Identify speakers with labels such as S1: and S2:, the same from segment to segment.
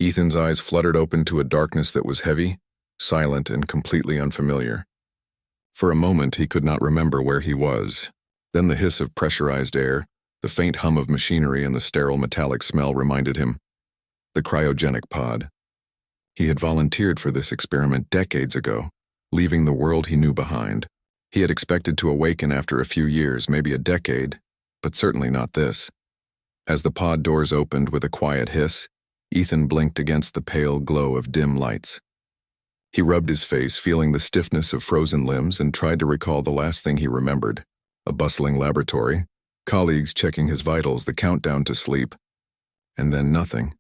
S1: Ethan's eyes fluttered open to a darkness that was heavy, silent, and completely unfamiliar. For a moment, he could not remember where he was. Then the hiss of pressurized air, the faint hum of machinery, and the sterile metallic smell reminded him. The cryogenic pod. He had volunteered for this experiment decades ago, leaving the world he knew behind. He had expected to awaken after a few years, maybe a decade, but certainly not this. As the pod doors opened with a quiet hiss, Ethan blinked against the pale glow of dim lights. He rubbed his face, feeling the stiffness of frozen limbs, and tried to recall the last thing he remembered: a bustling laboratory, colleagues checking his vitals, the countdown to sleep, and then nothing.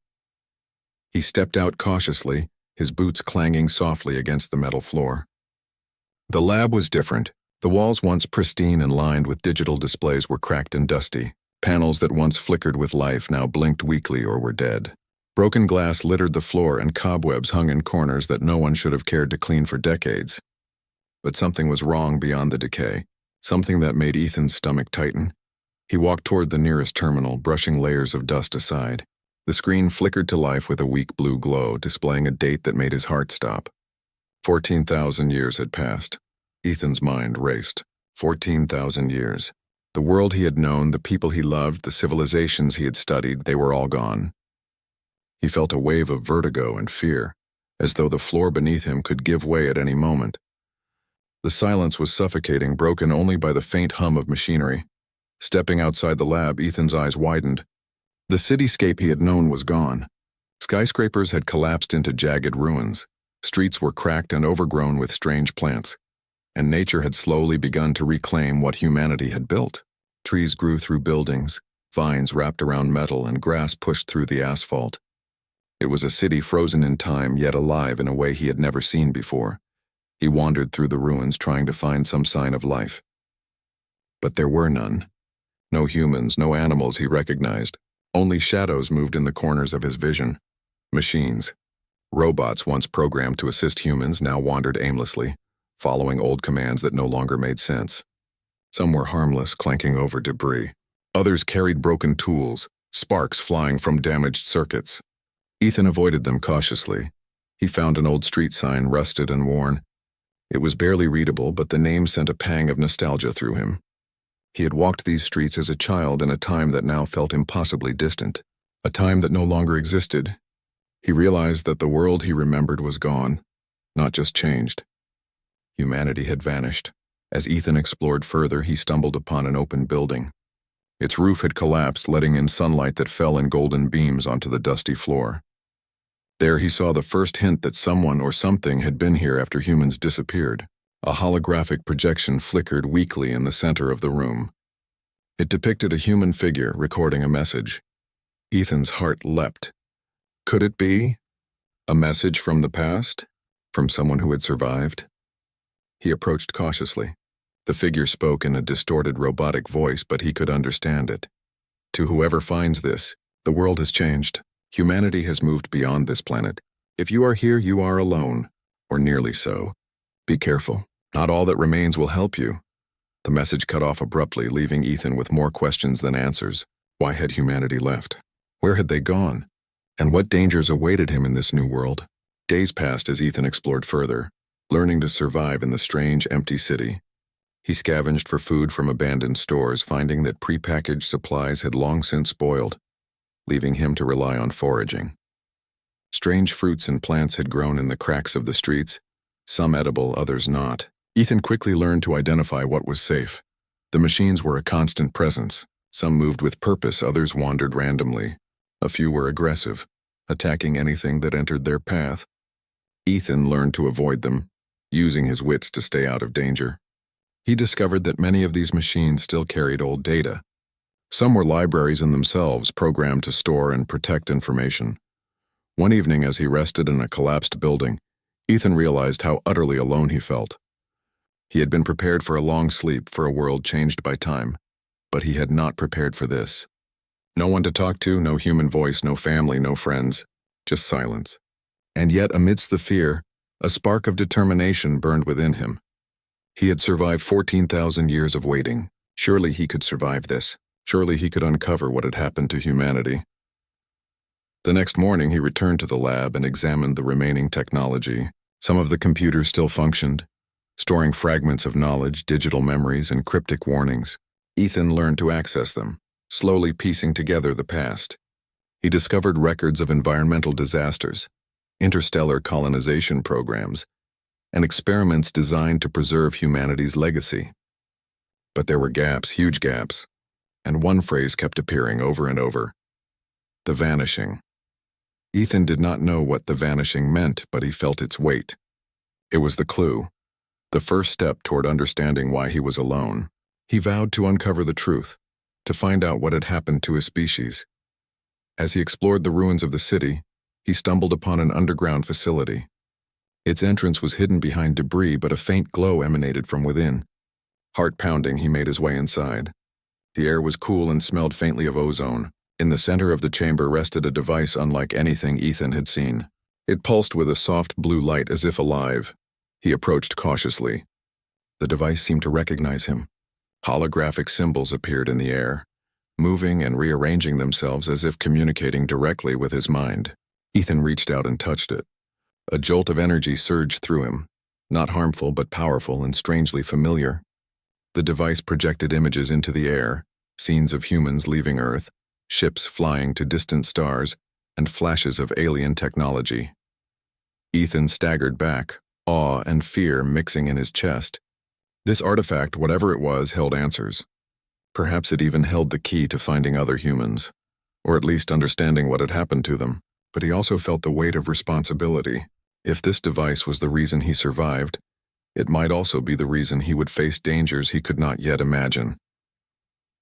S1: He stepped out cautiously, his boots clanging softly against the metal floor. The lab was different. The walls, once pristine and lined with digital displays, were cracked and dusty. Panels that once flickered with life now blinked weakly or were dead. Broken glass littered the floor, and cobwebs hung in corners that no one should have cared to clean for decades. But something was wrong beyond the decay, something that made Ethan's stomach tighten. He walked toward the nearest terminal, brushing layers of dust aside. The screen flickered to life with a weak blue glow, displaying a date that made his heart stop. 14,000 years had passed. Ethan's mind raced. 14,000 years. The world he had known, the people he loved, the civilizations he had studied, they were all gone. He felt a wave of vertigo and fear, as though the floor beneath him could give way at any moment. The silence was suffocating, broken only by the faint hum of machinery. Stepping outside the lab, Ethan's eyes widened. The cityscape he had known was gone. Skyscrapers had collapsed into jagged ruins. Streets were cracked and overgrown with strange plants. And nature had slowly begun to reclaim what humanity had built. Trees grew through buildings, vines wrapped around metal, and grass pushed through the asphalt. It was a city frozen in time, yet alive in a way he had never seen before. He wandered through the ruins, trying to find some sign of life. But there were none. No humans, no animals he recognized. Only shadows moved in the corners of his vision. Machines. Robots once programmed to assist humans now wandered aimlessly, following old commands that no longer made sense. Some were harmless, clanking over debris. Others carried broken tools, sparks flying from damaged circuits. Ethan avoided them cautiously. He found an old street sign, rusted and worn. It was barely readable, but the name sent a pang of nostalgia through him. He had walked these streets as a child in a time that now felt impossibly distant, a time that no longer existed. He realized that the world he remembered was gone, not just changed. Humanity had vanished. As Ethan explored further, he stumbled upon an open building. Its roof had collapsed, letting in sunlight that fell in golden beams onto the dusty floor. There he saw the first hint that someone or something had been here after humans disappeared. A holographic projection flickered weakly in the center of the room. It depicted a human figure recording a message. Ethan's heart leapt. Could it be? A message from the past? From someone who had survived? He approached cautiously. The figure spoke in a distorted robotic voice, but he could understand it. To whoever finds this, the world has changed. Humanity has moved beyond this planet. If you are here, you are alone, or nearly so. Be careful. Not all that remains will help you. The message cut off abruptly, leaving Ethan with more questions than answers. Why had humanity left? Where had they gone? And what dangers awaited him in this new world? Days passed as Ethan explored further, learning to survive in the strange, empty city. He scavenged for food from abandoned stores, finding that prepackaged supplies had long since spoiled, leaving him to rely on foraging. Strange fruits and plants had grown in the cracks of the streets, some edible, others not. Ethan quickly learned to identify what was safe. The machines were a constant presence. Some moved with purpose, others wandered randomly. A few were aggressive, attacking anything that entered their path. Ethan learned to avoid them, using his wits to stay out of danger. He discovered that many of these machines still carried old data. Some were libraries in themselves, programmed to store and protect information. One evening, as he rested in a collapsed building, Ethan realized how utterly alone he felt. He had been prepared for a long sleep, for a world changed by time, but he had not prepared for this. No one to talk to, no human voice, no family, no friends, just silence. And yet, amidst the fear, a spark of determination burned within him. He had survived 14,000 years of waiting. Surely he could survive this. Surely he could uncover what had happened to humanity. The next morning, he returned to the lab and examined the remaining technology. Some of the computers still functioned, storing fragments of knowledge, digital memories, and cryptic warnings. Ethan learned to access them, slowly piecing together the past. He discovered records of environmental disasters, interstellar colonization programs, and experiments designed to preserve humanity's legacy. But there were gaps, huge gaps, and one phrase kept appearing over and over: the vanishing. Ethan did not know what the vanishing meant, but he felt its weight. It was the clue, the first step toward understanding why he was alone. He vowed to uncover the truth, to find out what had happened to his species. As he explored the ruins of the city, he stumbled upon an underground facility. Its entrance was hidden behind debris, but a faint glow emanated from within. Heart pounding, he made his way inside. The air was cool and smelled faintly of ozone. In the center of the chamber rested a device unlike anything Ethan had seen. It pulsed with a soft blue light as if alive. He approached cautiously. The device seemed to recognize him. Holographic symbols appeared in the air, moving and rearranging themselves as if communicating directly with his mind. Ethan reached out and touched it. A jolt of energy surged through him, not harmful but powerful and strangely familiar. The device projected images into the air, scenes of humans leaving Earth, ships flying to distant stars, and flashes of alien technology. Ethan staggered back, awe and fear mixing in his chest. This artifact, whatever it was, held answers. Perhaps it even held the key to finding other humans, or at least understanding what had happened to them. But he also felt the weight of responsibility. If this device was the reason he survived, it might also be the reason he would face dangers he could not yet imagine.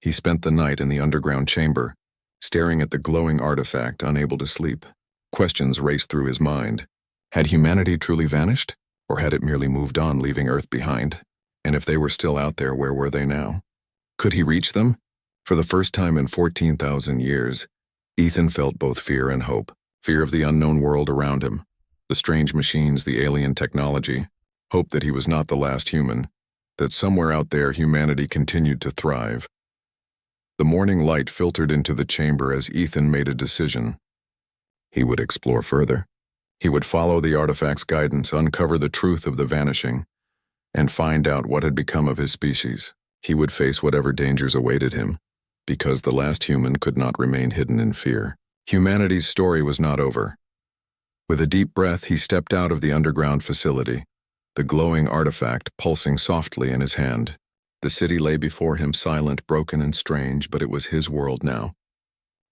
S1: He spent the night in the underground chamber, staring at the glowing artifact, unable to sleep. Questions raced through his mind. Had humanity truly vanished? Or had it merely moved on, leaving Earth behind? And if they were still out there, where were they now? Could he reach them? For the first time in 14,000 years, Ethan felt both fear and hope. Fear of the unknown world around him, the strange machines, the alien technology. Hope that he was not the last human, that somewhere out there humanity continued to thrive. The morning light filtered into the chamber as Ethan made a decision. He would explore further. He would follow the artifact's guidance, uncover the truth of the vanishing, and find out what had become of his species. He would face whatever dangers awaited him, because the last human could not remain hidden in fear. Humanity's story was not over. With a deep breath, he stepped out of the underground facility, the glowing artifact pulsing softly in his hand. The city lay before him, silent, broken, and strange, but it was his world now,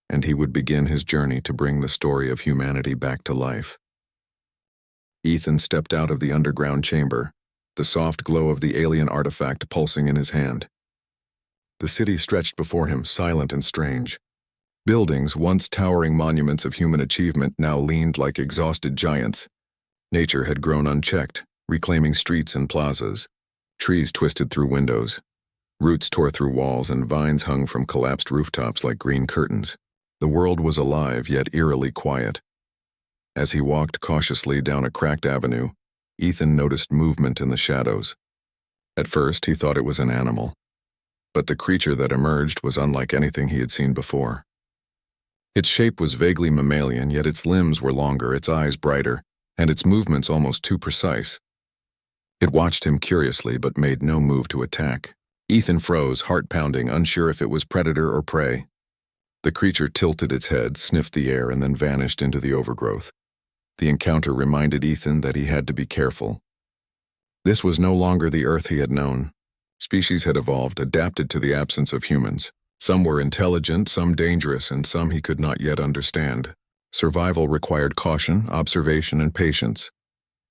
S1: and he would begin his journey to bring the story of humanity back to life. Ethan stepped out of the underground chamber, the soft glow of the alien artifact pulsing in his hand. The city stretched before him, silent and strange. Buildings, once towering monuments of human achievement, now leaned like exhausted giants. Nature had grown unchecked, reclaiming streets and plazas. Trees twisted through windows. Roots tore through walls, and vines hung from collapsed rooftops like green curtains. The world was alive, yet eerily quiet. As he walked cautiously down a cracked avenue, Ethan noticed movement in the shadows. At first, he thought it was an animal, but the creature that emerged was unlike anything he had seen before. Its shape was vaguely mammalian, yet its limbs were longer, its eyes brighter, and its movements almost too precise. It watched him curiously, but made no move to attack. Ethan froze, heart pounding, unsure if it was predator or prey. The creature tilted its head, sniffed the air, and then vanished into the overgrowth. The encounter reminded Ethan that he had to be careful. This was no longer the Earth he had known. Species had evolved, adapted to the absence of humans. Some were intelligent, some dangerous, and some he could not yet understand. Survival required caution, observation, and patience.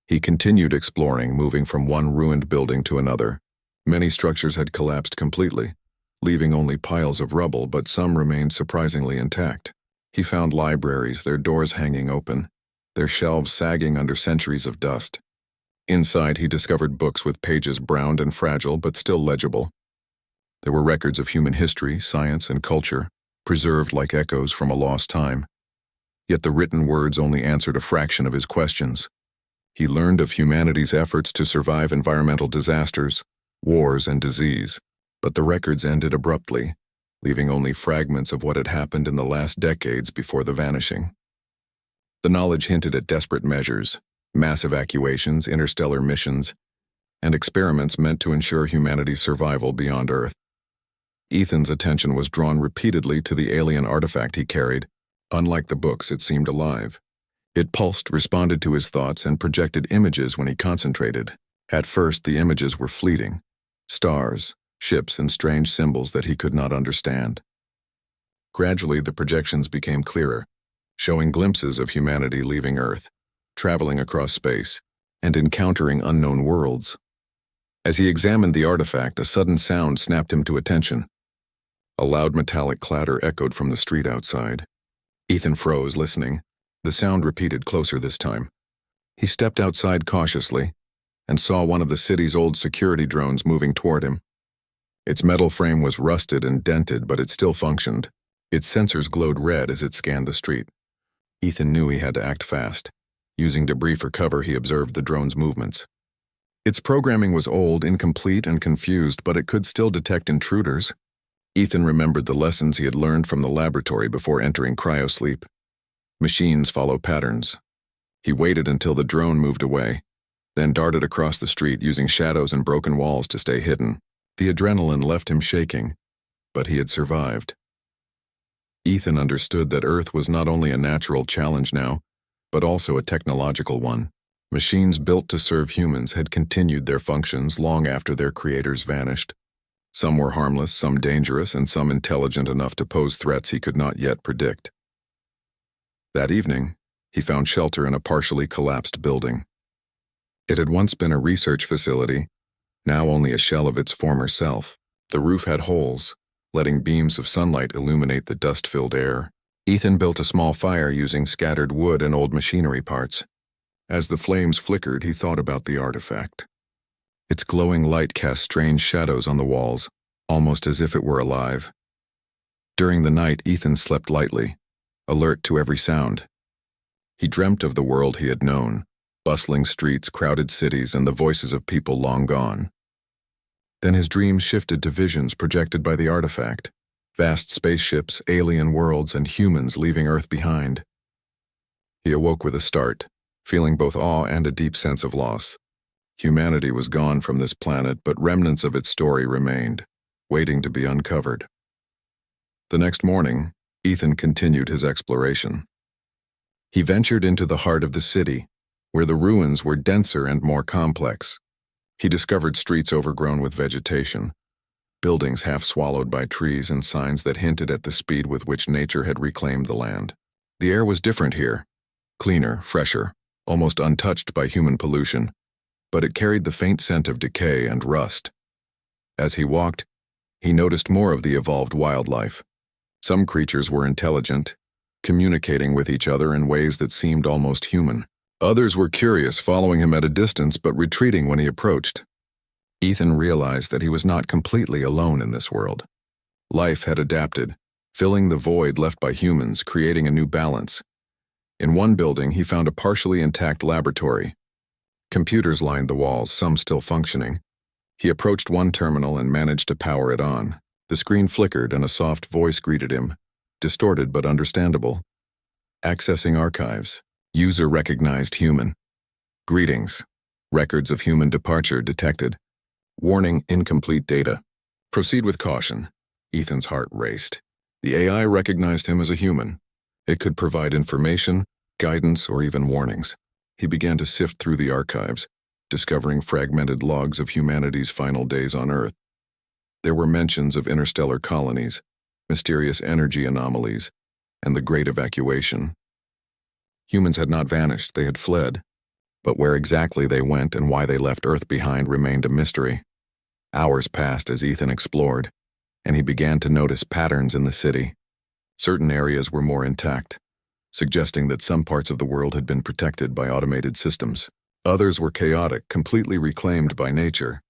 S1: He continued exploring, moving from one ruined building to another. Many structures had collapsed completely, leaving only piles of rubble, but some remained surprisingly intact. He found libraries, their doors hanging open, their shelves sagging under centuries of dust. Inside, he discovered books with pages browned and fragile, but still legible. There were records of human history, science, and culture, preserved like echoes from a lost time. Yet the written words only answered a fraction of his questions. He learned of humanity's efforts to survive environmental disasters, wars, and disease, but the records ended abruptly, leaving only fragments of what had happened in the last decades before the vanishing. The knowledge hinted at desperate measures, mass evacuations, interstellar missions, and experiments meant to ensure humanity's survival beyond Earth. Ethan's attention was drawn repeatedly to the alien artifact he carried. Unlike the books, it seemed alive. It pulsed, responded to his thoughts, and projected images when he concentrated. At first, the images were fleeting. Stars, ships, and strange symbols that he could not understand. Gradually, the projections became clearer, showing glimpses of humanity leaving Earth, traveling across space, and encountering unknown worlds. As he examined the artifact, a sudden sound snapped him to attention. A loud metallic clatter echoed from the street outside. Ethan froze, listening. The sound repeated closer this time. He stepped outside cautiously and saw one of the city's old security drones moving toward him. Its metal frame was rusted and dented, but it still functioned. Its sensors glowed red as it scanned the street. Ethan knew he had to act fast. Using debris for cover, he observed the drone's movements. Its programming was old, incomplete, and confused, but it could still detect intruders. Ethan remembered the lessons he had learned from the laboratory before entering cryosleep. Machines follow patterns. He waited until the drone moved away, then darted across the street using shadows and broken walls to stay hidden. The adrenaline left him shaking, but he had survived. Ethan understood that Earth was not only a natural challenge now, but also a technological one. Machines built to serve humans had continued their functions long after their creators vanished. Some were harmless, some dangerous, and some intelligent enough to pose threats he could not yet predict. That evening, he found shelter in a partially collapsed building. It had once been a research facility, now only a shell of its former self. The roof had holes, letting beams of sunlight illuminate the dust-filled air. Ethan built a small fire using scattered wood and old machinery parts. As the flames flickered, he thought about the artifact. Its glowing light cast strange shadows on the walls, almost as if it were alive. During the night, Ethan slept lightly, alert to every sound. He dreamt of the world he had known, bustling streets, crowded cities, and the voices of people long gone. Then his dreams shifted to visions projected by the artifact, vast spaceships, alien worlds, and humans leaving Earth behind. He awoke with a start, feeling both awe and a deep sense of loss. Humanity was gone from this planet, but remnants of its story remained, waiting to be uncovered. The next morning, Ethan continued his exploration. He ventured into the heart of the city, where the ruins were denser and more complex. He discovered streets overgrown with vegetation, buildings half swallowed by trees, and signs that hinted at the speed with which nature had reclaimed the land. The air was different here, cleaner, fresher, almost untouched by human pollution, but it carried the faint scent of decay and rust. As he walked, he noticed more of the evolved wildlife. Some creatures were intelligent, communicating with each other in ways that seemed almost human. Others were curious, following him at a distance but retreating when he approached. Ethan realized that he was not completely alone in this world. Life had adapted, filling the void left by humans, creating a new balance. In one building, he found a partially intact laboratory. Computers lined the walls, some still functioning. He approached one terminal and managed to power it on. The screen flickered and a soft voice greeted him, distorted but understandable. Accessing archives. User recognized human. Greetings. Records of human departure detected. Warning, incomplete data. Proceed with caution. Ethan's heart raced. The AI recognized him as a human. It could provide information, guidance, or even warnings. He began to sift through the archives, discovering fragmented logs of humanity's final days on Earth. There were mentions of interstellar colonies, mysterious energy anomalies, and the Great Evacuation. Humans had not vanished, they had fled. But where exactly they went and why they left Earth behind remained a mystery. Hours passed as Ethan explored, and he began to notice patterns in the city. Certain areas were more intact, suggesting that some parts of the world had been protected by automated systems. Others were chaotic, completely reclaimed by nature.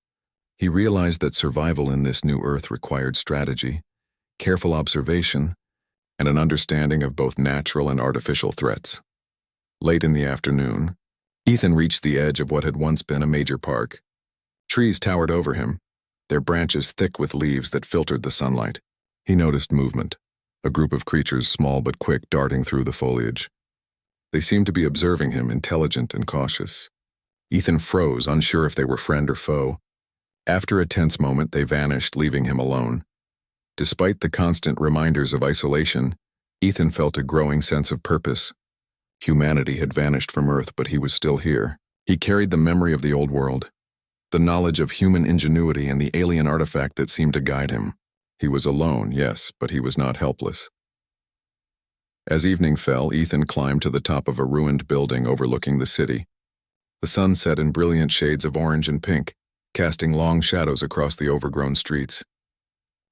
S1: He realized that survival in this new Earth required strategy, careful observation, and an understanding of both natural and artificial threats. Late in the afternoon, Ethan reached the edge of what had once been a major park. Trees towered over him, their branches thick with leaves that filtered the sunlight. He noticed movement, a group of creatures small but quick darting through the foliage. They seemed to be observing him, intelligent and cautious. Ethan froze, unsure if they were friend or foe. After a tense moment, they vanished, leaving him alone. Despite the constant reminders of isolation, Ethan felt a growing sense of purpose. Humanity had vanished from Earth, but he was still here. He carried the memory of the old world, the knowledge of human ingenuity and the alien artifact that seemed to guide him. He was alone, yes, but he was not helpless. As evening fell, Ethan climbed to the top of a ruined building overlooking the city. The sun set in brilliant shades of orange and pink, casting long shadows across the overgrown streets.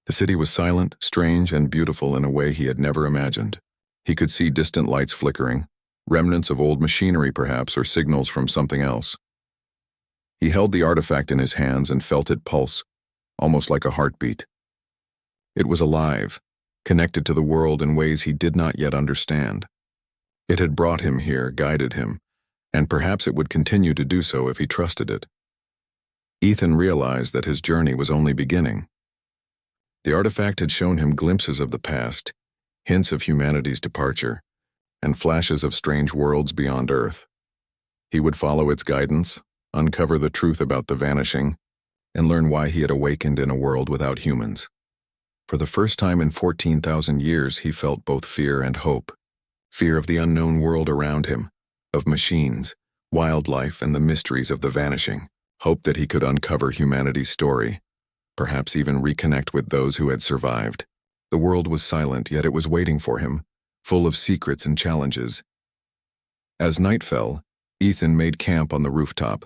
S1: The city was silent, strange, and beautiful in a way he had never imagined. He could see distant lights flickering, remnants of old machinery perhaps, or signals from something else. He held the artifact in his hands and felt it pulse, almost like a heartbeat. It was alive, connected to the world in ways he did not yet understand. It had brought him here, guided him, and perhaps it would continue to do so if he trusted it. Ethan realized that his journey was only beginning. The artifact had shown him glimpses of the past, hints of humanity's departure, and flashes of strange worlds beyond Earth. He would follow its guidance, uncover the truth about the vanishing, and learn why he had awakened in a world without humans. For the first time in 14,000 years, he felt both fear and hope. Fear of the unknown world around him, of machines, wildlife, and the mysteries of the vanishing. Hope that he could uncover humanity's story, perhaps even reconnect with those who had survived. The world was silent, yet it was waiting for him, full of secrets and challenges. As night fell, Ethan made camp on the rooftop.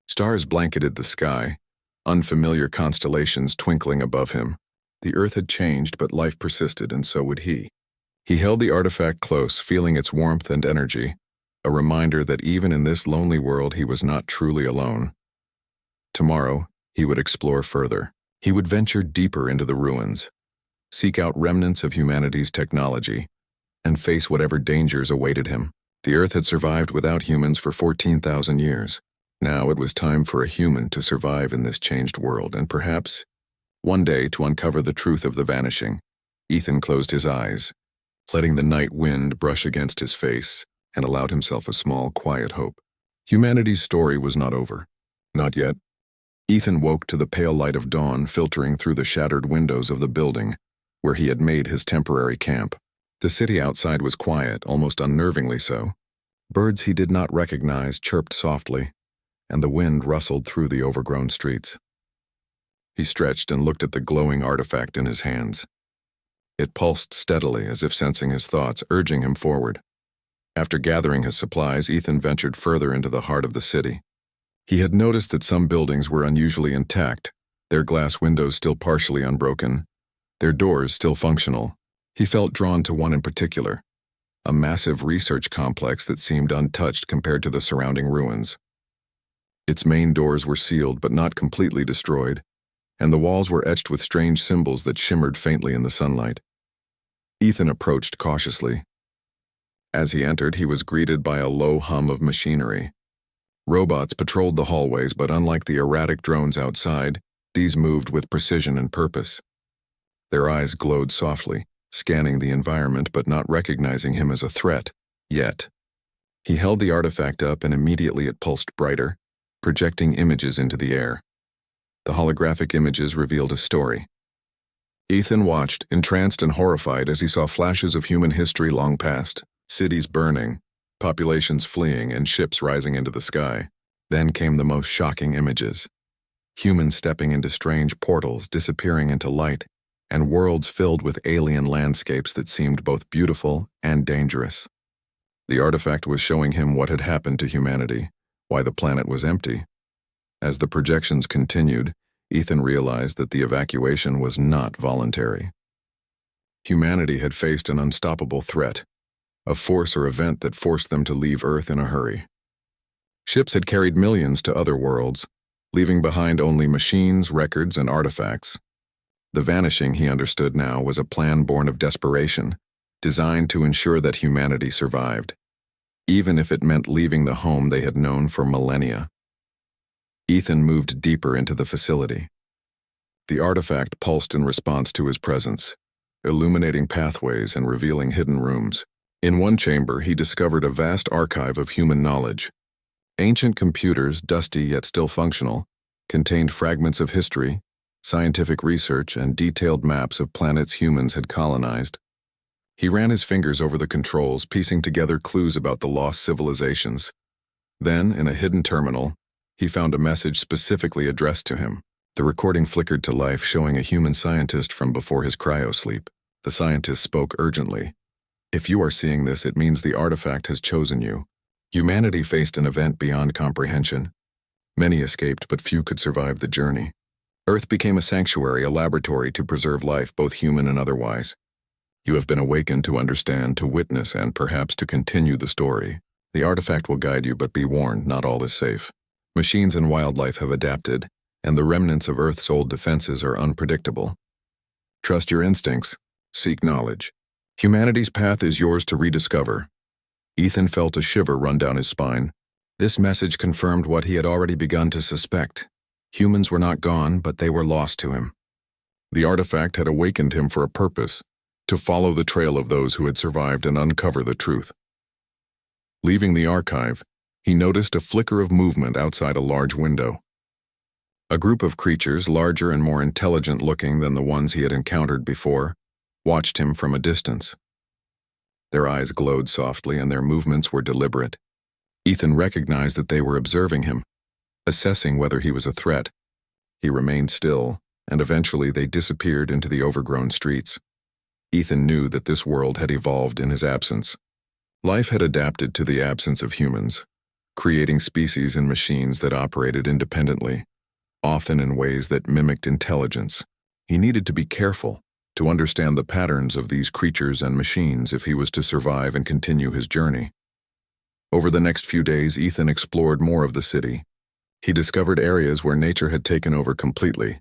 S1: Stars blanketed the sky, unfamiliar constellations twinkling above him. The Earth had changed, but life persisted, and so would he. He held the artifact close, feeling its warmth and energy, a reminder that even in this lonely world he was not truly alone. Tomorrow, he would explore further. He would venture deeper into the ruins, seek out remnants of humanity's technology, and face whatever dangers awaited him. The Earth had survived without humans for 14,000 years. Now it was time for a human to survive in this changed world, and perhaps, one day, to uncover the truth of the vanishing. Ethan closed his eyes, letting the night wind brush against his face, and allowed himself a small, quiet hope. Humanity's story was not over. Not yet. Ethan woke to the pale light of dawn filtering through the shattered windows of the building where he had made his temporary camp. The city outside was quiet, almost unnervingly so. Birds he did not recognize chirped softly, and the wind rustled through the overgrown streets. He stretched and looked at the glowing artifact in his hands. It pulsed steadily, as if sensing his thoughts, urging him forward. After gathering his supplies, Ethan ventured further into the heart of the city. He had noticed that some buildings were unusually intact, their glass windows still partially unbroken, their doors still functional. He felt drawn to one in particular, a massive research complex that seemed untouched compared to the surrounding ruins. Its main doors were sealed but not completely destroyed, and the walls were etched with strange symbols that shimmered faintly in the sunlight. Ethan approached cautiously. As he entered, he was greeted by a low hum of machinery. Robots patrolled the hallways, but unlike the erratic drones outside, these moved with precision and purpose. Their eyes glowed softly, scanning the environment but not recognizing him as a threat, yet. He held the artifact up and immediately it pulsed brighter, projecting images into the air. The holographic images revealed a story. Ethan watched, entranced and horrified, as he saw flashes of human history long past, cities burning, populations fleeing, and ships rising into the sky. Then came the most shocking images. Humans stepping into strange portals, disappearing into light, and worlds filled with alien landscapes that seemed both beautiful and dangerous. The artifact was showing him what had happened to humanity, why the planet was empty. As the projections continued, Ethan realized that the evacuation was not voluntary. Humanity had faced an unstoppable threat, a force or event that forced them to leave Earth in a hurry. Ships had carried millions to other worlds, leaving behind only machines, records, and artifacts. The vanishing, he understood now, was a plan born of desperation, designed to ensure that humanity survived, even if it meant leaving the home they had known for millennia. Ethan moved deeper into the facility. The artifact pulsed in response to his presence, illuminating pathways and revealing hidden rooms. In one chamber, he discovered a vast archive of human knowledge. Ancient computers, dusty yet still functional, contained fragments of history, scientific research, and detailed maps of planets humans had colonized. He ran his fingers over the controls, piecing together clues about the lost civilizations. Then, in a hidden terminal, he found a message specifically addressed to him. The recording flickered to life, showing a human scientist from before his cryosleep. The scientist spoke urgently. "If you are seeing this, it means the artifact has chosen you. Humanity faced an event beyond comprehension. Many escaped, but few could survive the journey. Earth became a sanctuary, a laboratory to preserve life, both human and otherwise. You have been awakened to understand, to witness, and perhaps to continue the story. The artifact will guide you, but be warned, not all is safe. Machines and wildlife have adapted, and the remnants of Earth's old defenses are unpredictable. Trust your instincts. Seek knowledge. Humanity's path is yours to rediscover." Ethan felt a shiver run down his spine. This message confirmed what he had already begun to suspect. Humans were not gone, but they were lost to him. The artifact had awakened him for a purpose, to follow the trail of those who had survived and uncover the truth. Leaving the archive, he noticed a flicker of movement outside a large window. A group of creatures, larger and more intelligent-looking than the ones he had encountered before, watched him from a distance. Their eyes glowed softly and their movements were deliberate. Ethan recognized that they were observing him, assessing whether he was a threat. He remained still, and eventually they disappeared into the overgrown streets. Ethan knew that this world had evolved in his absence. Life had adapted to the absence of humans, creating species and machines that operated independently, often in ways that mimicked intelligence. He needed to be careful, to understand the patterns of these creatures and machines if he was to survive and continue his journey. Over the next few days, Ethan explored more of the city. He discovered areas where nature had taken over completely,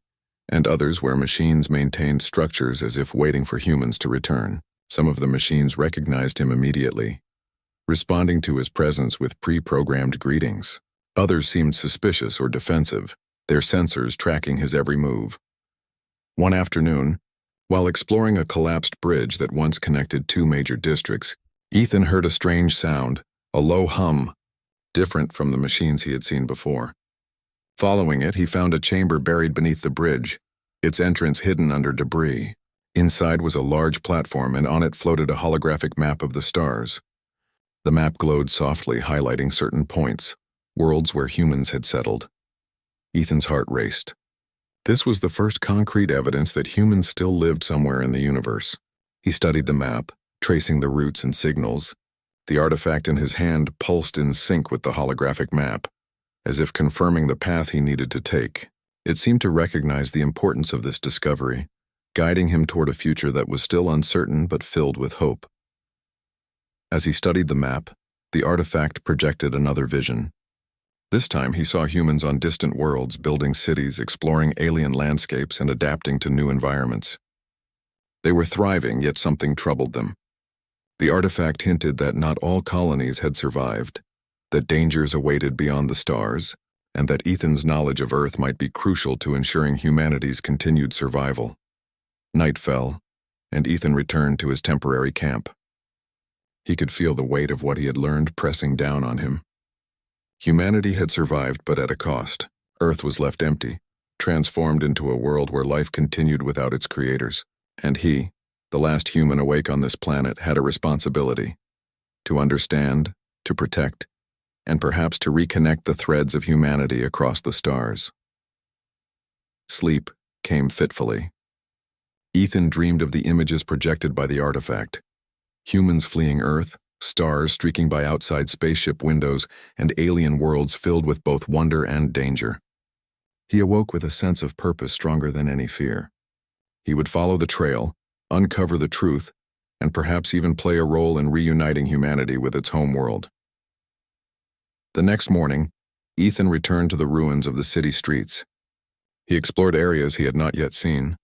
S1: and others where machines maintained structures as if waiting for humans to return. Some of the machines recognized him immediately, responding to his presence with pre-programmed greetings. Others seemed suspicious or defensive, their sensors tracking his every move. One afternoon, while exploring a collapsed bridge that once connected two major districts, Ethan heard a strange sound, a low hum, different from the machines he had seen before. Following it, he found a chamber buried beneath the bridge, its entrance hidden under debris. Inside was a large platform, and on it floated a holographic map of the stars. The map glowed softly, highlighting certain points, worlds where humans had settled. Ethan's heart raced. This was the first concrete evidence that humans still lived somewhere in the universe. He studied the map, tracing the routes and signals. The artifact in his hand pulsed in sync with the holographic map, as if confirming the path he needed to take. It seemed to recognize the importance of this discovery, guiding him toward a future that was still uncertain but filled with hope. As he studied the map, the artifact projected another vision. This time he saw humans on distant worlds, building cities, exploring alien landscapes, and adapting to new environments. They were thriving, yet something troubled them. The artifact hinted that not all colonies had survived, that dangers awaited beyond the stars, and that Ethan's knowledge of Earth might be crucial to ensuring humanity's continued survival. Night fell, and Ethan returned to his temporary camp. He could feel the weight of what he had learned pressing down on him. Humanity had survived, but at a cost. Earth was left empty, transformed into a world where life continued without its creators. And he, the last human awake on this planet, had a responsibility to understand, to protect, and perhaps to reconnect the threads of humanity across the stars. Sleep came fitfully. Ethan dreamed of the images projected by the artifact. Humans fleeing Earth, stars streaking by outside spaceship windows, and alien worlds filled with both wonder and danger. He awoke with a sense of purpose stronger than any fear. He would follow the trail, uncover the truth, and perhaps even play a role in reuniting humanity with its home world. The next morning, Ethan returned to the ruins of the city streets. He explored areas he had not yet seen,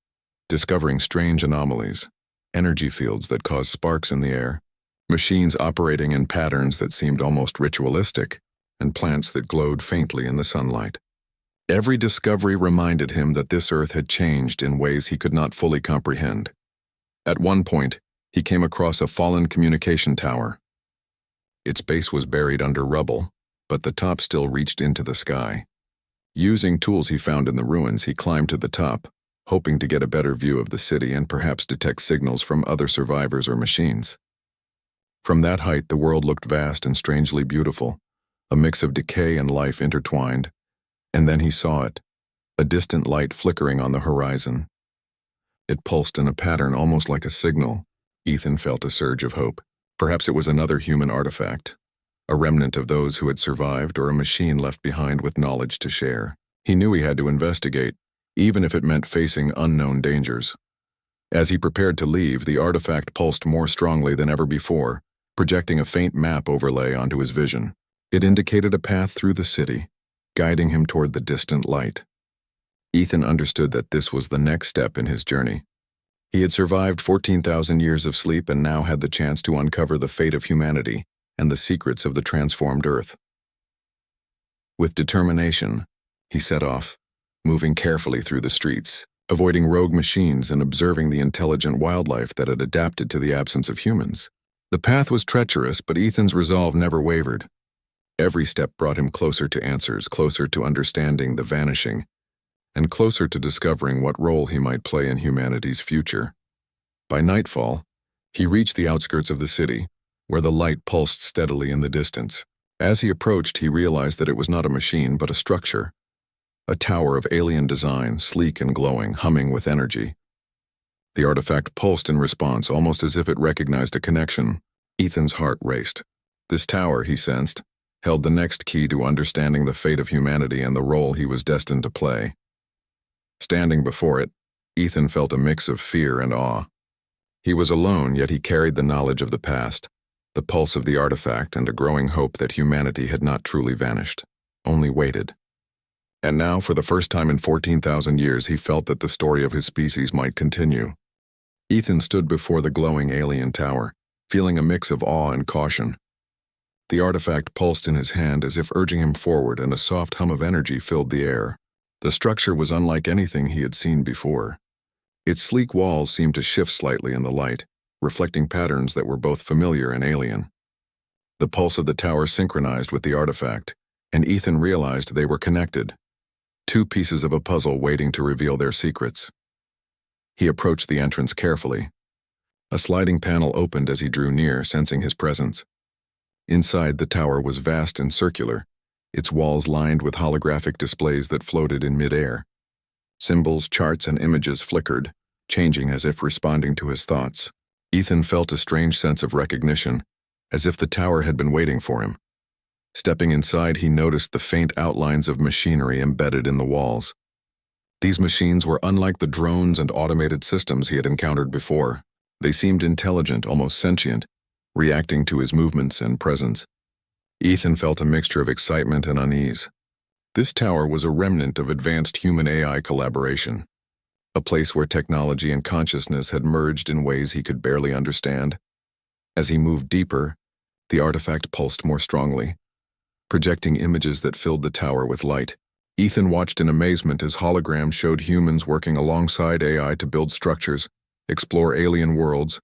S1: discovering strange anomalies, energy fields that caused sparks in the air, machines operating in patterns that seemed almost ritualistic, and plants that glowed faintly in the sunlight. Every discovery reminded him that this Earth had changed in ways he could not fully comprehend. At one point, he came across a fallen communication tower. Its base was buried under rubble, but the top still reached into the sky. Using tools he found in the ruins, he climbed to the top, hoping to get a better view of the city and perhaps detect signals from other survivors or machines. From that height, the world looked vast and strangely beautiful, a mix of decay and life intertwined. And then he saw it, a distant light flickering on the horizon. It pulsed in a pattern almost like a signal. Ethan felt a surge of hope. Perhaps it was another human artifact, a remnant of those who had survived or a machine left behind with knowledge to share. He knew he had to investigate, even if it meant facing unknown dangers. As he prepared to leave, the artifact pulsed more strongly than ever before, projecting a faint map overlay onto his vision. It indicated a path through the city, guiding him toward the distant light. Ethan understood that this was the next step in his journey. He had survived 14,000 years of sleep and now had the chance to uncover the fate of humanity and the secrets of the transformed Earth. With determination, he set off, moving carefully through the streets, avoiding rogue machines and observing the intelligent wildlife that had adapted to the absence of humans. The path was treacherous, but Ethan's resolve never wavered. Every step brought him closer to answers, closer to understanding the vanishing, and closer to discovering what role he might play in humanity's future. By nightfall, he reached the outskirts of the city, where the light pulsed steadily in the distance. As he approached, he realized that it was not a machine, but a structure. A tower of alien design, sleek and glowing, humming with energy. The artifact pulsed in response, almost as if it recognized a connection. Ethan's heart raced. This tower, he sensed, held the next key to understanding the fate of humanity and the role he was destined to play. Standing before it, Ethan felt a mix of fear and awe. He was alone, yet he carried the knowledge of the past, the pulse of the artifact, and a growing hope that humanity had not truly vanished, only waited. And now, for the first time in 14,000 years, he felt that the story of his species might continue. Ethan stood before the glowing alien tower, feeling a mix of awe and caution. The artifact pulsed in his hand as if urging him forward, and a soft hum of energy filled the air. The structure was unlike anything he had seen before. Its sleek walls seemed to shift slightly in the light, reflecting patterns that were both familiar and alien. The pulse of the tower synchronized with the artifact, and Ethan realized they were connected. Two pieces of a puzzle waiting to reveal their secrets. He approached the entrance carefully. A sliding panel opened as he drew near, sensing his presence. Inside, the tower was vast and circular, its walls lined with holographic displays that floated in midair. Symbols, charts, and images flickered, changing as if responding to his thoughts. Ethan felt a strange sense of recognition, as if the tower had been waiting for him. Stepping inside, he noticed the faint outlines of machinery embedded in the walls. These machines were unlike the drones and automated systems he had encountered before. They seemed intelligent, almost sentient, reacting to his movements and presence. Ethan felt a mixture of excitement and unease. This tower was a remnant of advanced human-AI collaboration, a place where technology and consciousness had merged in ways he could barely understand. As he moved deeper, the artifact pulsed more strongly, projecting images that filled the tower with light. Ethan watched in amazement as holograms showed humans working alongside AI to build structures, explore alien worlds,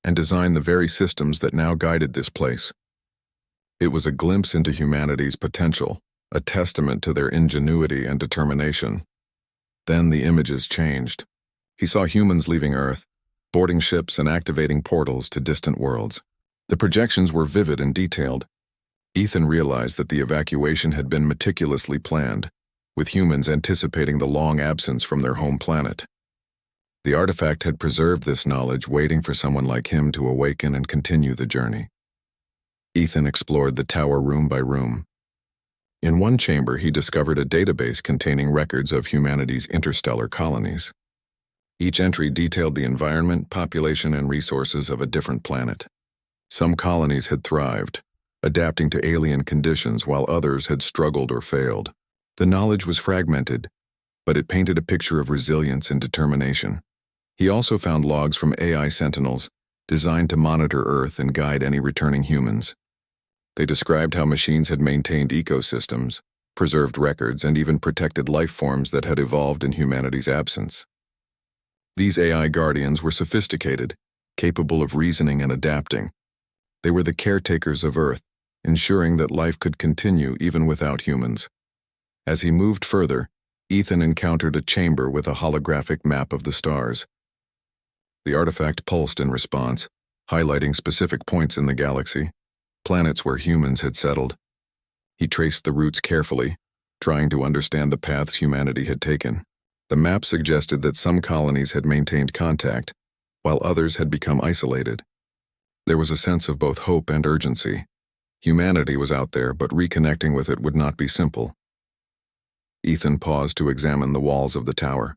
S1: and design the very systems that now guided this place. It was a glimpse into humanity's potential, a testament to their ingenuity and determination. Then the images changed. He saw humans leaving Earth, boarding ships and activating portals to distant worlds. The projections were vivid and detailed. Ethan realized that the evacuation had been meticulously planned, with humans anticipating the long absence from their home planet. The artifact had preserved this knowledge, waiting for someone like him to awaken and continue the journey. Ethan explored the tower room by room. In one chamber, he discovered a database containing records of humanity's interstellar colonies. Each entry detailed the environment, population, and resources of a different planet. Some colonies had thrived, adapting to alien conditions, while others had struggled or failed. The knowledge was fragmented, but it painted a picture of resilience and determination. He also found logs from AI sentinels, designed to monitor Earth and guide any returning humans. They described how machines had maintained ecosystems, preserved records, and even protected life forms that had evolved in humanity's absence. These AI guardians were sophisticated, capable of reasoning and adapting. They were the caretakers of Earth, ensuring that life could continue even without humans. As he moved further, Ethan encountered a chamber with a holographic map of the stars. The artifact pulsed in response, highlighting specific points in the galaxy, planets where humans had settled. He traced the routes carefully, trying to understand the paths humanity had taken. The map suggested that some colonies had maintained contact, while others had become isolated. There was a sense of both hope and urgency. Humanity was out there, but reconnecting with it would not be simple. Ethan paused to examine the walls of the tower.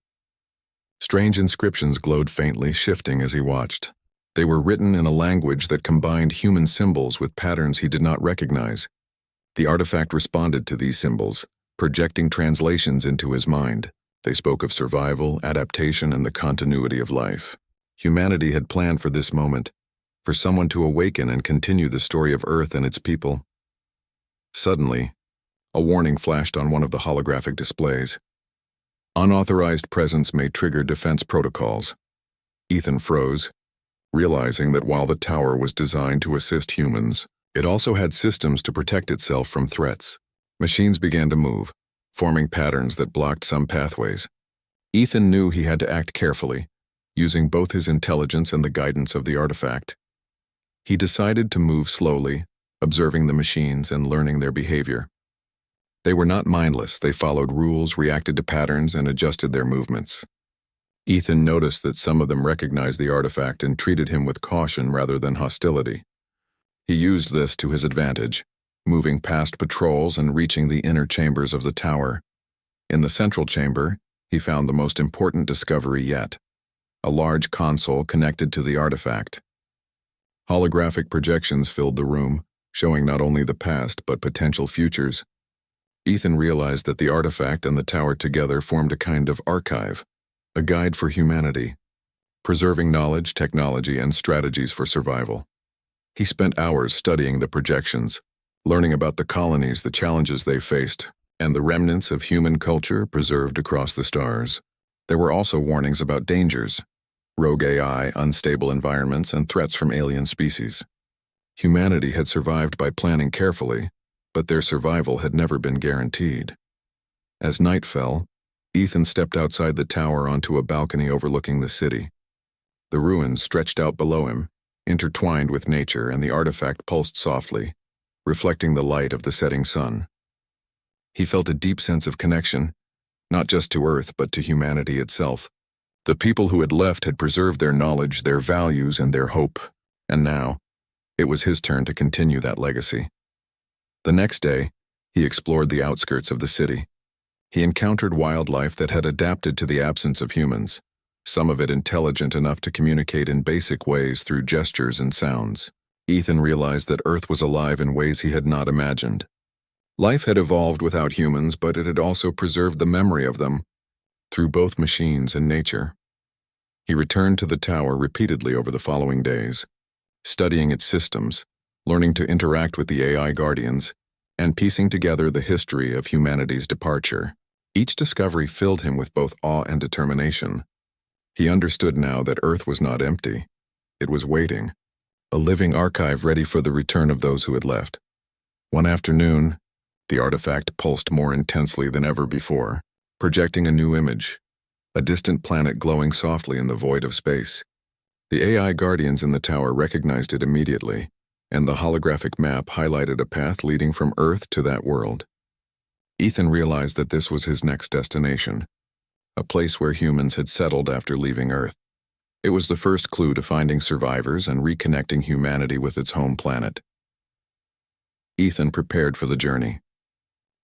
S1: Strange inscriptions glowed faintly, shifting as he watched. They were written in a language that combined human symbols with patterns he did not recognize. The artifact responded to these symbols, projecting translations into his mind. They spoke of survival, adaptation, and the continuity of life. Humanity had planned for this moment, for someone to awaken and continue the story of Earth and its people. Suddenly, a warning flashed on one of the holographic displays. Unauthorized presence may trigger defense protocols. Ethan froze, realizing that while the tower was designed to assist humans, it also had systems to protect itself from threats. Machines began to move, forming patterns that blocked some pathways. Ethan knew he had to act carefully, using both his intelligence and the guidance of the artifact. He decided to move slowly, observing the machines and learning their behavior. They were not mindless. They followed rules, reacted to patterns, and adjusted their movements. Ethan noticed that some of them recognized the artifact and treated him with caution rather than hostility. He used this to his advantage, moving past patrols and reaching the inner chambers of the tower. In the central chamber, he found the most important discovery yet: a large console connected to the artifact. Holographic projections filled the room, showing not only the past but potential futures. Ethan realized that the artifact and the tower together formed a kind of archive, a guide for humanity, preserving knowledge, technology, and strategies for survival. He spent hours studying the projections, learning about the colonies, the challenges they faced, and the remnants of human culture preserved across the stars. There were also warnings about dangers: rogue AI, unstable environments, and threats from alien species. Humanity had survived by planning carefully, but their survival had never been guaranteed. As night fell, Ethan stepped outside the tower onto a balcony overlooking the city. The ruins stretched out below him, intertwined with nature, and the artifact pulsed softly, reflecting the light of the setting sun. He felt a deep sense of connection, not just to Earth but to humanity itself. The people who had left had preserved their knowledge, their values, and their hope, and now, it was his turn to continue that legacy. The next day, he explored the outskirts of the city. He encountered wildlife that had adapted to the absence of humans, some of it intelligent enough to communicate in basic ways through gestures and sounds. Ethan realized that Earth was alive in ways he had not imagined. Life had evolved without humans, but it had also preserved the memory of them, through both machines and nature. He returned to the tower repeatedly over the following days, studying its systems, learning to interact with the AI guardians, and piecing together the history of humanity's departure. Each discovery filled him with both awe and determination. He understood now that Earth was not empty. It was waiting, a living archive ready for the return of those who had left. One afternoon, the artifact pulsed more intensely than ever before, projecting a new image, a distant planet glowing softly in the void of space. The AI guardians in the tower recognized it immediately, and the holographic map highlighted a path leading from Earth to that world. Ethan realized that this was his next destination, a place where humans had settled after leaving Earth. It was the first clue to finding survivors and reconnecting humanity with its home planet. Ethan prepared for the journey.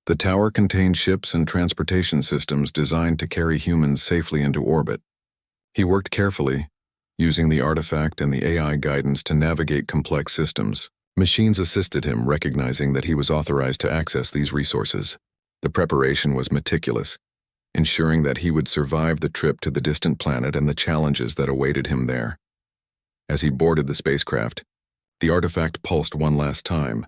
S1: The tower contained ships and transportation systems designed to carry humans safely into orbit. He worked carefully, using the artifact and the AI guidance to navigate complex systems. Machines assisted him, recognizing that he was authorized to access these resources. The preparation was meticulous, ensuring that he would survive the trip to the distant planet and the challenges that awaited him there. As he boarded the spacecraft, the artifact pulsed one last time,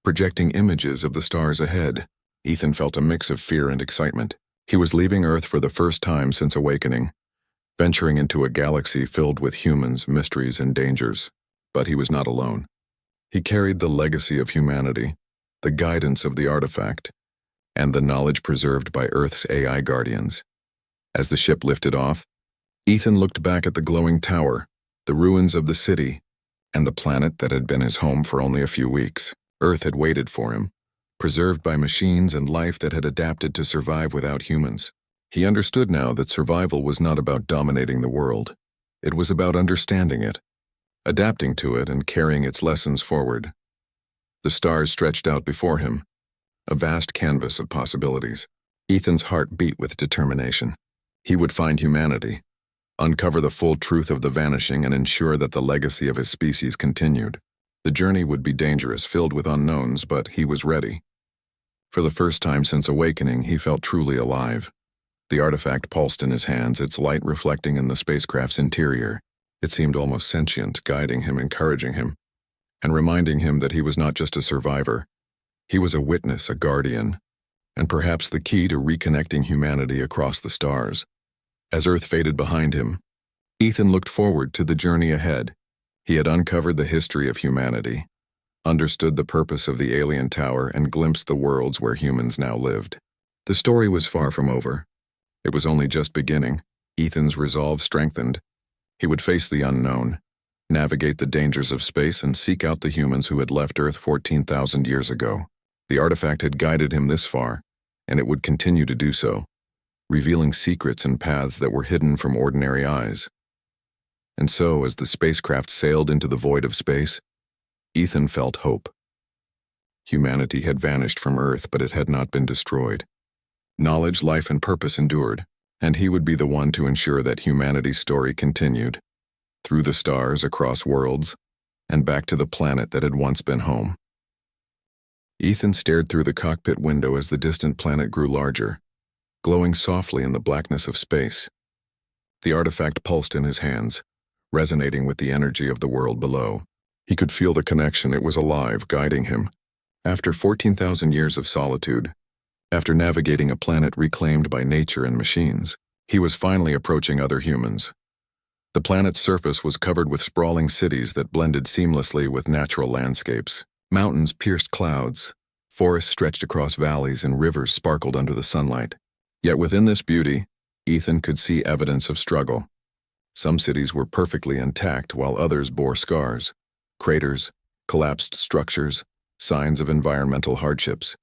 S1: projecting images of the stars ahead. Ethan felt a mix of fear and excitement. He was leaving Earth for the first time since awakening, venturing into a galaxy filled with humans, mysteries, and dangers. But he was not alone. He carried the legacy of humanity, the guidance of the artifact, and the knowledge preserved by Earth's AI guardians. As the ship lifted off, Ethan looked back at the glowing tower, the ruins of the city, and the planet that had been his home for only a few weeks. Earth had waited for him, preserved by machines and life that had adapted to survive without humans. He understood now that survival was not about dominating the world. It was about understanding it, adapting to it, and carrying its lessons forward. The stars stretched out before him, a vast canvas of possibilities. Ethan's heart beat with determination. He would find humanity, uncover the full truth of the vanishing, and ensure that the legacy of his species continued. The journey would be dangerous, filled with unknowns, but he was ready. For the first time since awakening, he felt truly alive. The artifact pulsed in his hands, its light reflecting in the spacecraft's interior. It seemed almost sentient, guiding him, encouraging him, and reminding him that he was not just a survivor. He was a witness, a guardian, and perhaps the key to reconnecting humanity across the stars. As Earth faded behind him, Ethan looked forward to the journey ahead. He had uncovered the history of humanity, understood the purpose of the alien tower, and glimpsed the worlds where humans now lived. The story was far from over. It was only just beginning. Ethan's resolve strengthened. He would face the unknown, navigate the dangers of space, and seek out the humans who had left Earth 14,000 years ago. The artifact had guided him this far, and it would continue to do so, revealing secrets and paths that were hidden from ordinary eyes. And so, as the spacecraft sailed into the void of space, Ethan felt hope. Humanity had vanished from Earth, but it had not been destroyed. Knowledge, life, and purpose endured, and he would be the one to ensure that humanity's story continued, through the stars, across worlds, and back to the planet that had once been home. Ethan stared through the cockpit window as the distant planet grew larger, glowing softly in the blackness of space. The artifact pulsed in his hands, resonating with the energy of the world below. He could feel the connection. It was alive, guiding him. After 14,000 years of solitude, after navigating a planet reclaimed by nature and machines, he was finally approaching other humans. The planet's surface was covered with sprawling cities that blended seamlessly with natural landscapes. Mountains pierced clouds, forests stretched across valleys, and rivers sparkled under the sunlight. Yet within this beauty, Ethan could see evidence of struggle. Some cities were perfectly intact, while others bore scars, craters, collapsed structures, signs of environmental hardships.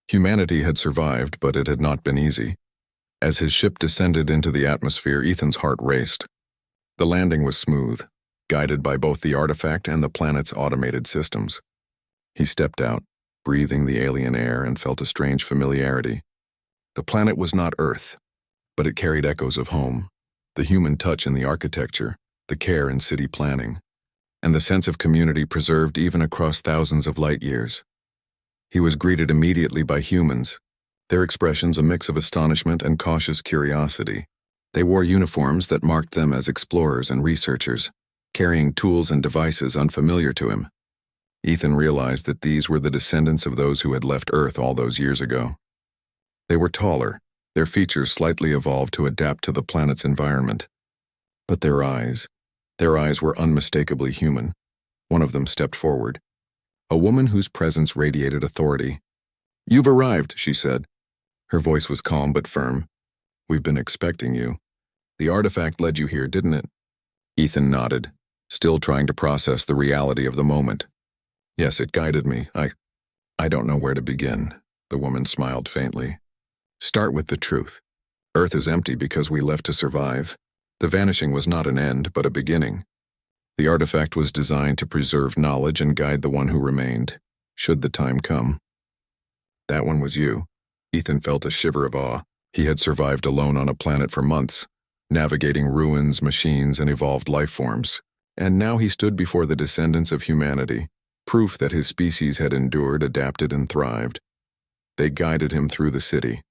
S1: Humanity had survived, but it had not been easy. As his ship descended into the atmosphere, Ethan's heart raced. The landing was smooth, guided by both the artifact and the planet's automated systems. He stepped out, breathing the alien air, and felt a strange familiarity. The planet was not Earth, but it carried echoes of home, the human touch in the architecture, the care in city planning, and the sense of community preserved even across thousands of light years. He was greeted immediately by humans, their expressions a mix of astonishment and cautious curiosity. They wore uniforms that marked them as explorers and researchers, carrying tools and devices unfamiliar to him. Ethan realized that these were the descendants of those who had left Earth all those years ago. They were taller, their features slightly evolved to adapt to the planet's environment. But their eyes were unmistakably human. One of them stepped forward, a woman whose presence radiated authority. "You've arrived," she said. Her voice was calm but firm. "We've been expecting you. The artifact led you here, didn't it?" Ethan nodded, still trying to process the reality of the moment. "Yes, it guided me. I don't know where to begin," the woman smiled faintly. "Start with the truth. Earth is empty because we left to survive. The vanishing was not an end, but a beginning. The artifact was designed to preserve knowledge and guide the one who remained, should the time come. That one was you." Ethan felt a shiver of awe. He had survived alone on a planet for months, navigating ruins, machines, and evolved life forms. And now he stood before the descendants of humanity, proof that his species had endured, adapted, and thrived. They guided him through the city.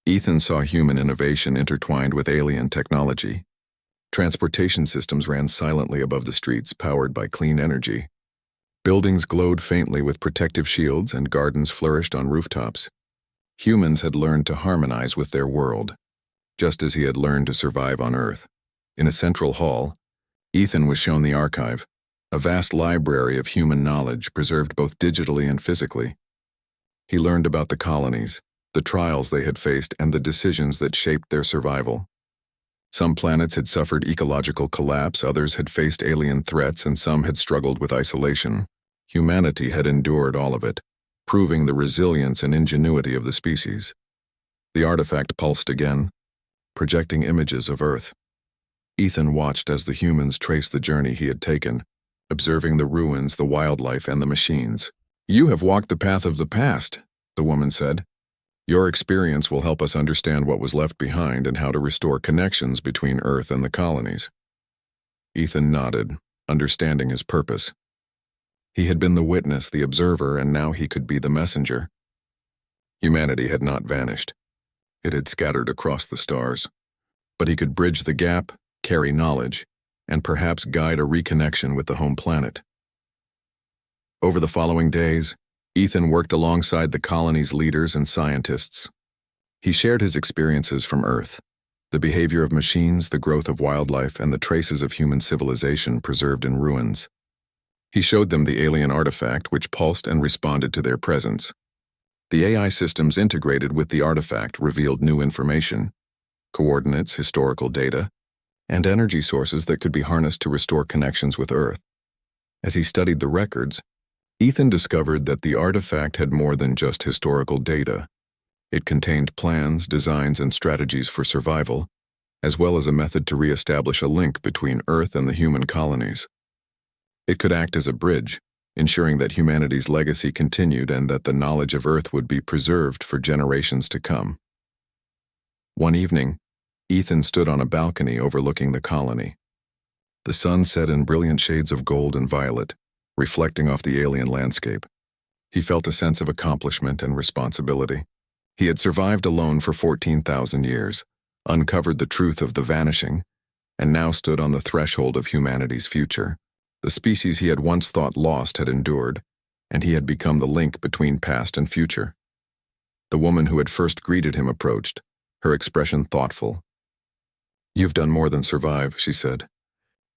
S1: Ethan saw human innovation intertwined with alien technology. Transportation systems ran silently above the streets, powered by clean energy. Buildings glowed faintly with protective shields, and gardens flourished on rooftops. Humans had learned to harmonize with their world, just as he had learned to survive on Earth. In a central hall, Ethan was shown the archive, a vast library of human knowledge preserved both digitally and physically. He learned about the colonies, the trials they had faced, and the decisions that shaped their survival. Some planets had suffered ecological collapse, others had faced alien threats, and some had struggled with isolation. Humanity had endured all of it, proving the resilience and ingenuity of the species. The artifact pulsed again, projecting images of Earth. Ethan watched as the humans traced the journey he had taken, observing the ruins, the wildlife, and the machines. "You have walked the path of the past," the woman said. "Your experience will help us understand what was left behind and how to restore connections between Earth and the colonies." Ethan nodded, understanding his purpose. He had been the witness, the observer, and now he could be the messenger. Humanity had not vanished. It had scattered across the stars. But he could bridge the gap, carry knowledge, and perhaps guide a reconnection with the home planet. Over the following days, Ethan worked alongside the colony's leaders and scientists. He shared his experiences from Earth, the behavior of machines, the growth of wildlife, and the traces of human civilization preserved in ruins. He showed them the alien artifact, which pulsed and responded to their presence. The AI systems integrated with the artifact revealed new information, coordinates, historical data, and energy sources that could be harnessed to restore connections with Earth. As he studied the records, Ethan discovered that the artifact had more than just historical data. It contained plans, designs, and strategies for survival, as well as a method to re-establish a link between Earth and the human colonies. It could act as a bridge, ensuring that humanity's legacy continued and that the knowledge of Earth would be preserved for generations to come. One evening, Ethan stood on a balcony overlooking the colony. The sun set in brilliant shades of gold and violet, reflecting off the alien landscape. He felt a sense of accomplishment and responsibility. He had survived alone for 14,000 years, uncovered the truth of the vanishing, and now stood on the threshold of humanity's future. The species he had once thought lost had endured, and he had become the link between past and future. The woman who had first greeted him approached, her expression thoughtful. "You've done more than survive," she said.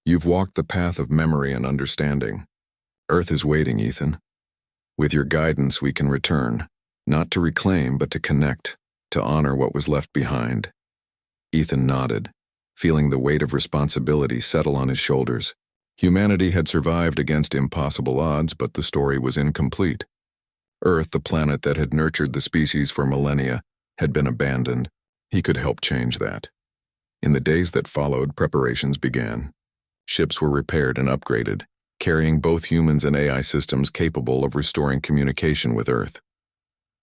S1: "You've walked the path of memory and understanding. Earth is waiting, Ethan. With your guidance, we can return, not to reclaim, but to connect, to honor what was left behind." Ethan nodded, feeling the weight of responsibility settle on his shoulders. Humanity had survived against impossible odds, but the story was incomplete. Earth, the planet that had nurtured the species for millennia, had been abandoned. He could help change that. In the days that followed, preparations began. Ships were repaired and upgraded, carrying both humans and AI systems capable of restoring communication with Earth.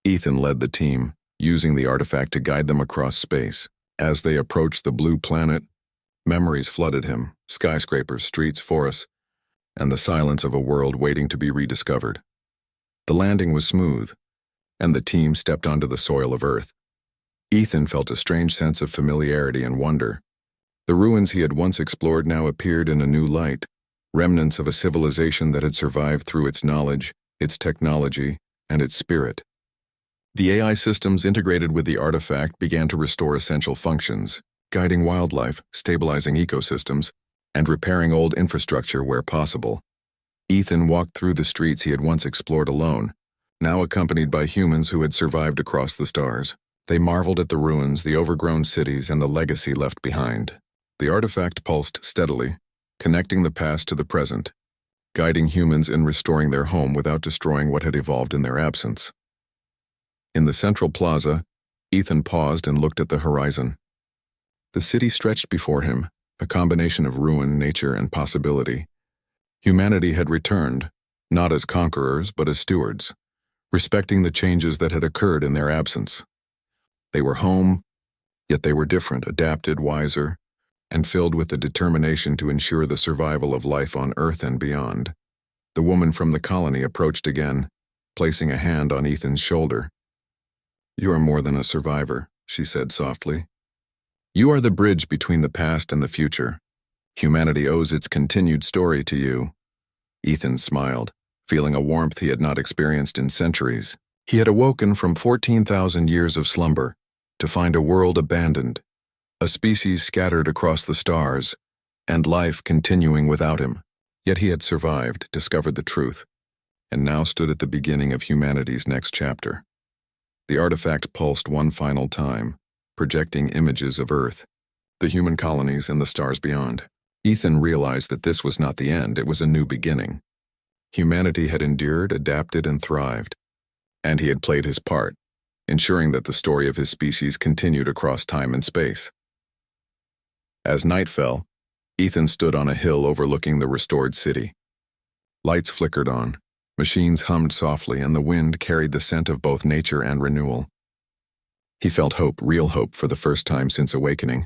S1: Ethan led the team, using the artifact to guide them across space. As they approached the blue planet, memories flooded him, skyscrapers, streets, forests, and the silence of a world waiting to be rediscovered. The landing was smooth, and the team stepped onto the soil of Earth. Ethan felt a strange sense of familiarity and wonder. The ruins he had once explored now appeared in a new light, remnants of a civilization that had survived through its knowledge, its technology, and its spirit. The AI systems integrated with the artifact began to restore essential functions, guiding wildlife, stabilizing ecosystems, and repairing old infrastructure where possible. Ethan walked through the streets he had once explored alone, now accompanied by humans who had survived across the stars. They marveled at the ruins, the overgrown cities, and the legacy left behind. The artifact pulsed steadily, connecting the past to the present, guiding humans in restoring their home without destroying what had evolved in their absence. In the central plaza, Ethan paused and looked at the horizon. The city stretched before him, a combination of ruin, nature, and possibility. Humanity had returned, not as conquerors but as stewards, respecting the changes that had occurred in their absence. They were home, yet they were different, adapted, wiser, and filled with the determination to ensure the survival of life on Earth and beyond. The woman from the colony approached again, placing a hand on Ethan's shoulder. "You are more than a survivor," she said softly. "You are the bridge between the past and the future. Humanity owes its continued story to you." Ethan smiled, feeling a warmth he had not experienced in centuries. He had awoken from 14,000 years of slumber to find a world abandoned, a species scattered across the stars, and life continuing without him. Yet he had survived, discovered the truth, and now stood at the beginning of humanity's next chapter. The artifact pulsed one final time, projecting images of Earth, the human colonies, and the stars beyond. Ethan realized that this was not the end, it was a new beginning. Humanity had endured, adapted, and thrived, and he had played his part, ensuring that the story of his species continued across time and space. As night fell, Ethan stood on a hill overlooking the restored city. Lights flickered on, machines hummed softly, and the wind carried the scent of both nature and renewal. He felt hope, real hope, for the first time since awakening.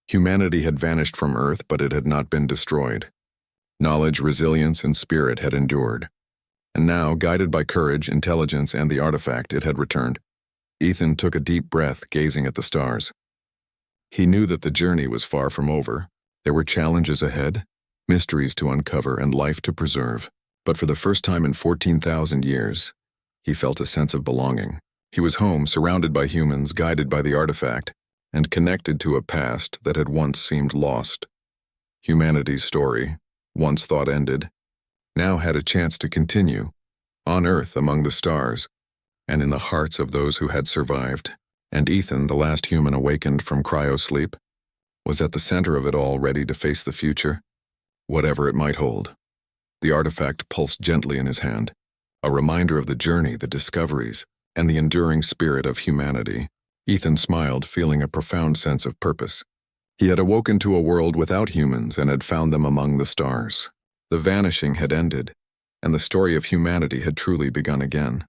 S1: Humanity had vanished from Earth, but it had not been destroyed. Knowledge, resilience, and spirit had endured. And now, guided by courage, intelligence, and the artifact, it had returned. Ethan took a deep breath, gazing at the stars. He knew that the journey was far from over. There were challenges ahead, mysteries to uncover, and life to preserve. But for the first time in 14,000 years, he felt a sense of belonging. He was home, surrounded by humans, guided by the artifact, and connected to a past that had once seemed lost. Humanity's story, once thought ended, now had a chance to continue, on Earth among the stars, and in the hearts of those who had survived. And Ethan, the last human awakened from cryo-sleep, was at the center of it all, ready to face the future, whatever it might hold. The artifact pulsed gently in his hand, a reminder of the journey, the discoveries, and the enduring spirit of humanity. Ethan smiled, feeling a profound sense of purpose. He had awoken to a world without humans and had found them among the stars. The vanishing had ended, and the story of humanity had truly begun again.